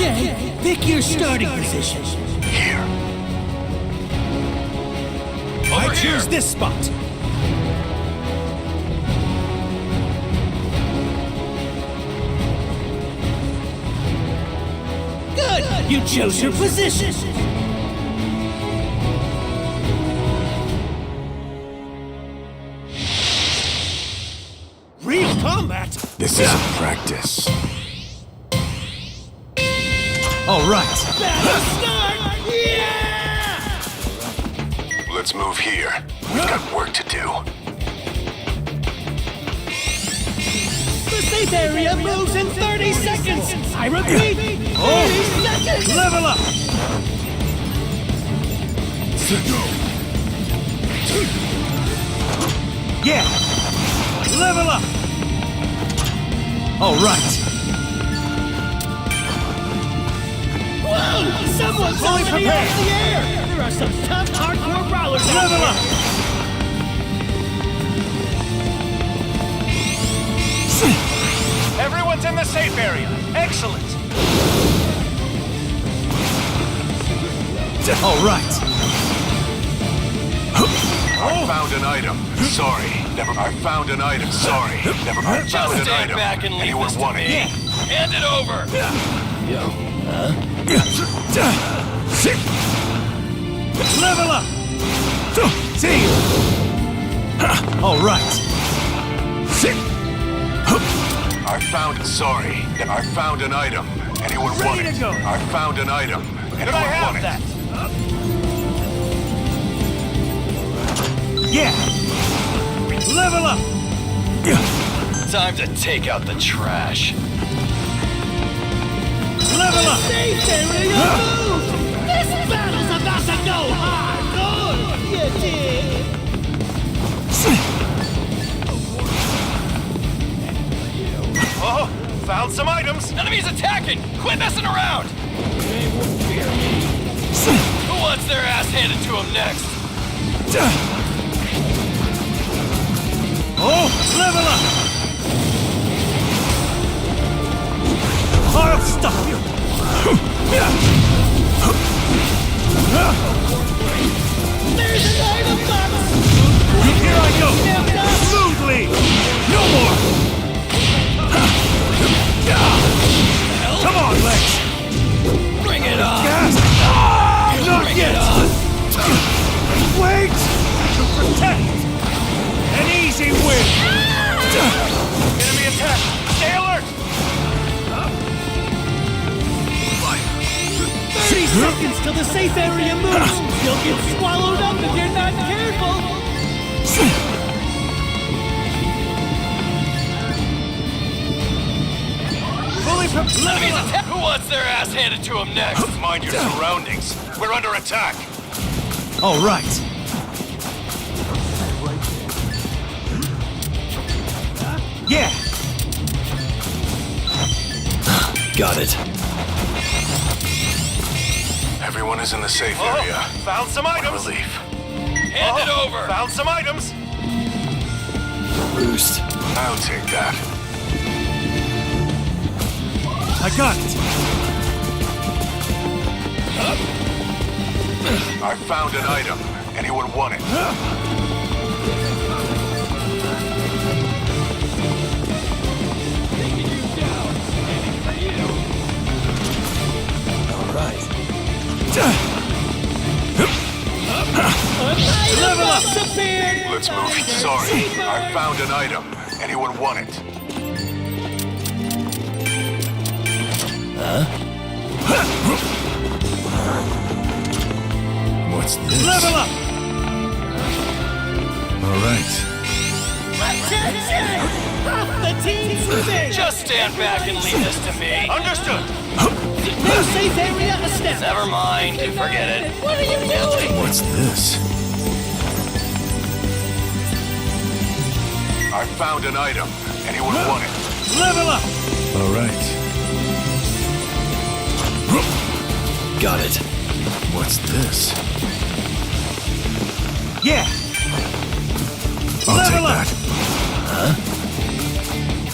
Okay, pick your starting position. Here. I choose this spot. Good! You chose your position. Real combat. This isn't practice. All right. Battle start! Yeah! Let's move here. We've got work to do. The safe area moves in 30 seconds! I repeat, 30 seconds! Level up. Yeah. Level up. All right. Whoa! Someone's Fully already prepared. up in the air! There are some tough, hardcore brawlers out Level there. up. Everyone's in the safe area. Excellent. All right. I found an item. Sorry. Never. I found an item. Sorry. Never. I found Just an stand item. back and leave Anyone this to want me. it? Hand it over. Level up. Team. All right. I found. Sorry. I found an item. Anyone want Ready it? to go. I found an item. Could Anyone I have want that? it? Yeah. Level up. Time to take out the trash. Level up. Safe area moves! This battle's about to go hardcore! You dig? Oh, found some items. Enemies attacking. Quit messing around. Who wants their ass handed to them next? Oh, level up. I'll stop you. There's an item box! Here I go. Smoothly. No more. Come on, Lex. Bring it on. Gas. Not Bring yet. it on. Wait. Protect. An easy win. Enemy attack. Stay alert. 30 seconds till the safe area moves! You'll get swallowed up if you're not careful! Fully prepared. Enemies attack. Who wants their ass handed to them next? Mind your surroundings. We're under attack. All right. Yeah. Got it. Everyone is in the safe Oh, area. found some items. Relief. Hand it over. Found some items. Boost. I'll take that. I got it. I found an item. Anyone want it? All right. Level up! Appeared. Let's move. Sorry. I found an item. Anyone want it? What's this? Level up. All right. Attention! Half the team's revenge! Just stand back and leave this to me. Understood. New safe area established! Never mind. Forget it. What are you doing? What's this? I found an item. Anyone want it? Level up. All right. Got it. What's this? Yeah. I'll Level take up. that.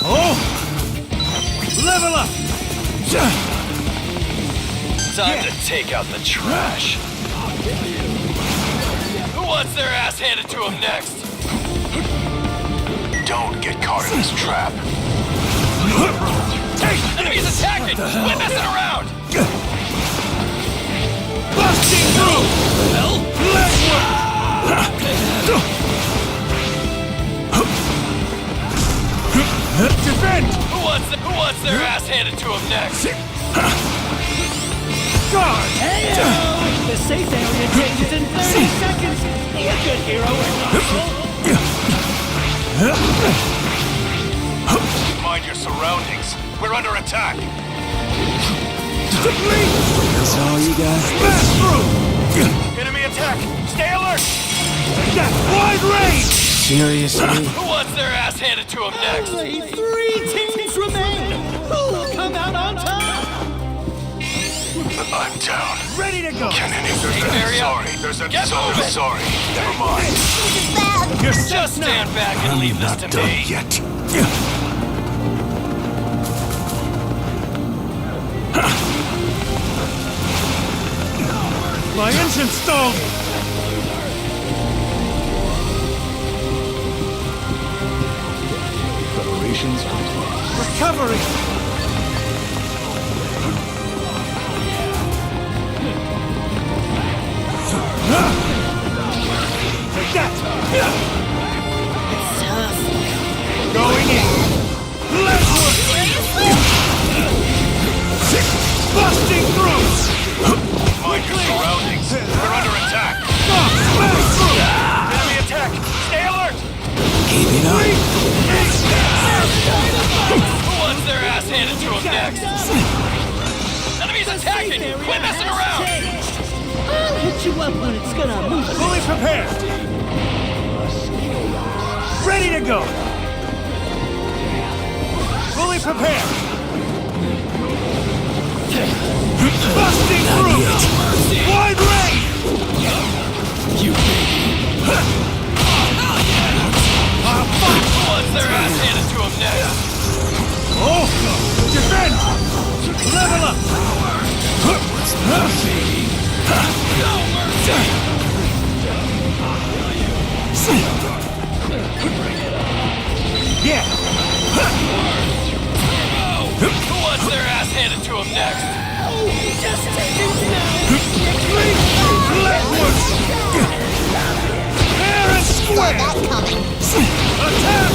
Oh. Level up. Time to take out the trash. Who wants their ass handed to him next? Don't get caught in this trap. Enemies attacking! Quit messing around! Busting through! Hell? Defend! Who wants their ass handed to him next? Guard! Hey-o! The safe area changes in 30 seconds! Be a good hero and Mind your surroundings. We're under attack. That's all you got? Smash through! Enemy attack! Stay alert! That's wide range! Seriously? Who wants their ass handed to him next? only 3 teams remain! Who will come out on top? I'm down. Ready to go! Can anyone? Safe area. Sorry. There's a Get zone. moving. Sorry. Never mind. You're set Just now! stand back and leave this to me. yet. My engine stalled! Preparations complete. Recovery! Take that! Going in! Let's work! Busting through! Mind your surroundings. We're under attack. Smash through! Enemy attack! Stay alert! Keep it up. Who wants their ass handed to him next? Enemies attacking! Quit messing around! I'll hit you up when it's gonna move. Fully prepared! Ready to go! Fully prepared! Busting through! Wide range! Who wants their ass handed to him next? Oh! Defend! Level up! Yeah! Who wants their ass handed to him next? Just take it now! Leftward! Fair and square! Attack!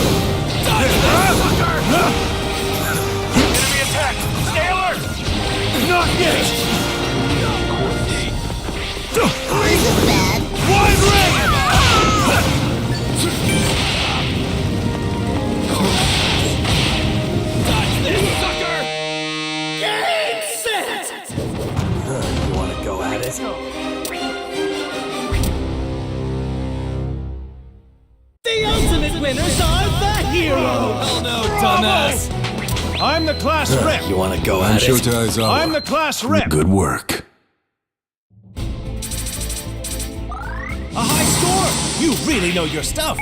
Enemy attack! Stay alert! Not yet! Wide range! Dodge this, sucker! Game set! You wanna go at it? The ultimate winners are the heroes! Hell no, dumbass! I'm the class rep! You wanna go at it? I'm the class rep! Good work. A high score! You really know your stuff!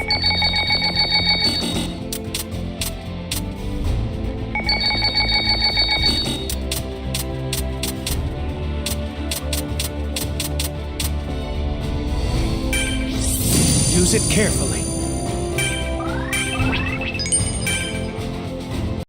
Use it carefully.